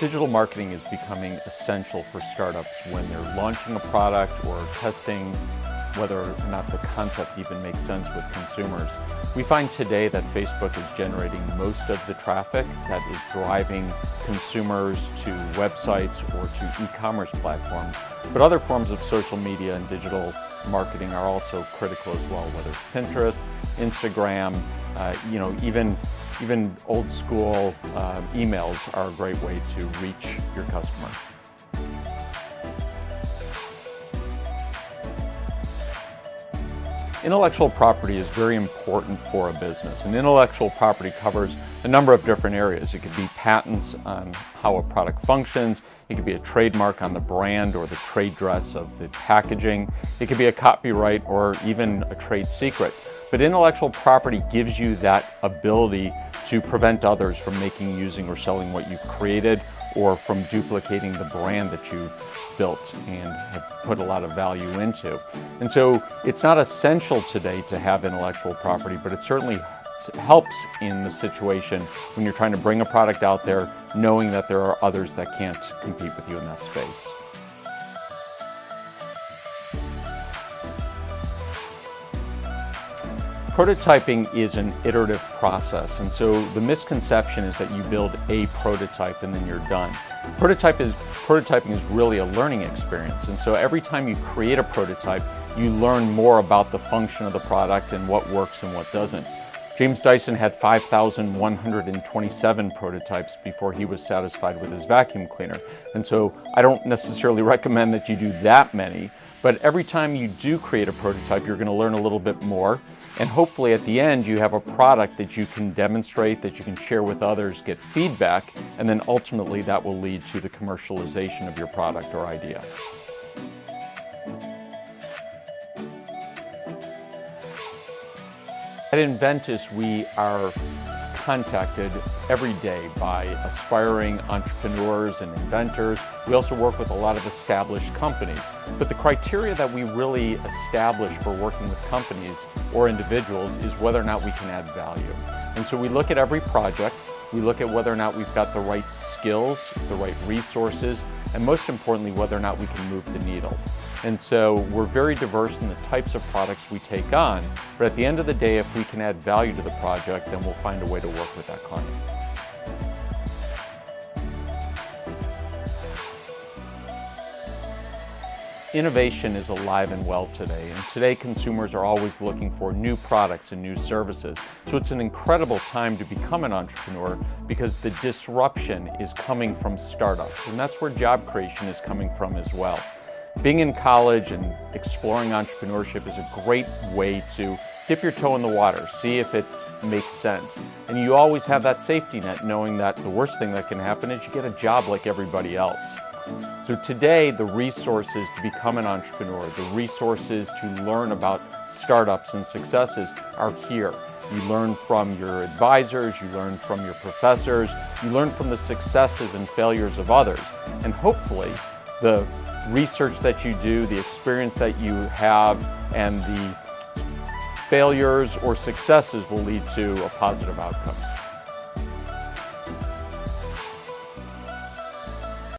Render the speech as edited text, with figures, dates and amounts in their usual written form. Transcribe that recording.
Digital marketing is becoming essential for startups when they're launching a product or testing whether or not the concept even makes sense with consumers. We find today that Facebook is generating most of the traffic that is driving consumers to websites or to e-commerce platforms. But other forms of social media and digital marketing are also critical as well, whether it's Pinterest, Instagram, even old school emails are a great way to reach your customer. Intellectual property is very important for a business, and intellectual property covers a number of different areas. It could be patents on how a product functions, it could be a trademark on the brand or the trade dress of the packaging, it could be a copyright or even a trade secret. But intellectual property gives you that ability to prevent others from making, using, or selling what you've created, or from duplicating the brand that you've built and have put a lot of value into. And so it's not essential today to have intellectual property, but it certainly helps in the situation when you're trying to bring a product out there, knowing that there are others that can't compete with you in that space. Prototyping is an iterative process, and so the misconception is that you build a prototype and then you're done. Prototyping is really a learning experience, and so every time you create a prototype, you learn more about the function of the product and what works and what doesn't. James Dyson had 5,127 prototypes before he was satisfied with his vacuum cleaner, and so I don't necessarily recommend that you do that many. But every time you do create a prototype, you're going to learn a little bit more. And hopefully at the end, you have a product that you can demonstrate, that you can share with others, get feedback, and then ultimately that will lead to the commercialization of your product or idea. At Enventys, we are contacted every day by aspiring entrepreneurs and inventors. We also work with a lot of established companies. But the criteria that we really establish for working with companies or individuals is whether or not we can add value. And so we look at every project, we look at whether or not we've got the right skills, the right resources, and most importantly, whether or not we can move the needle. And so we're very diverse in the types of products we take on, but at the end of the day, if we can add value to the project, then we'll find a way to work with that client. Innovation is alive and well today, and today consumers are always looking for new products and new services. So it's an incredible time to become an entrepreneur because the disruption is coming from startups, and that's where job creation is coming from as well. Being in college and exploring entrepreneurship is a great way to dip your toe in the water, see if it makes sense. And you always have that safety net, knowing that the worst thing that can happen is you get a job like everybody else. So today, the resources to become an entrepreneur, the resources to learn about startups and successes are here. You learn from your advisors, you learn from your professors, you learn from the successes and failures of others. And hopefully, the research that you do, the experience that you have, and the failures or successes will lead to a positive outcome.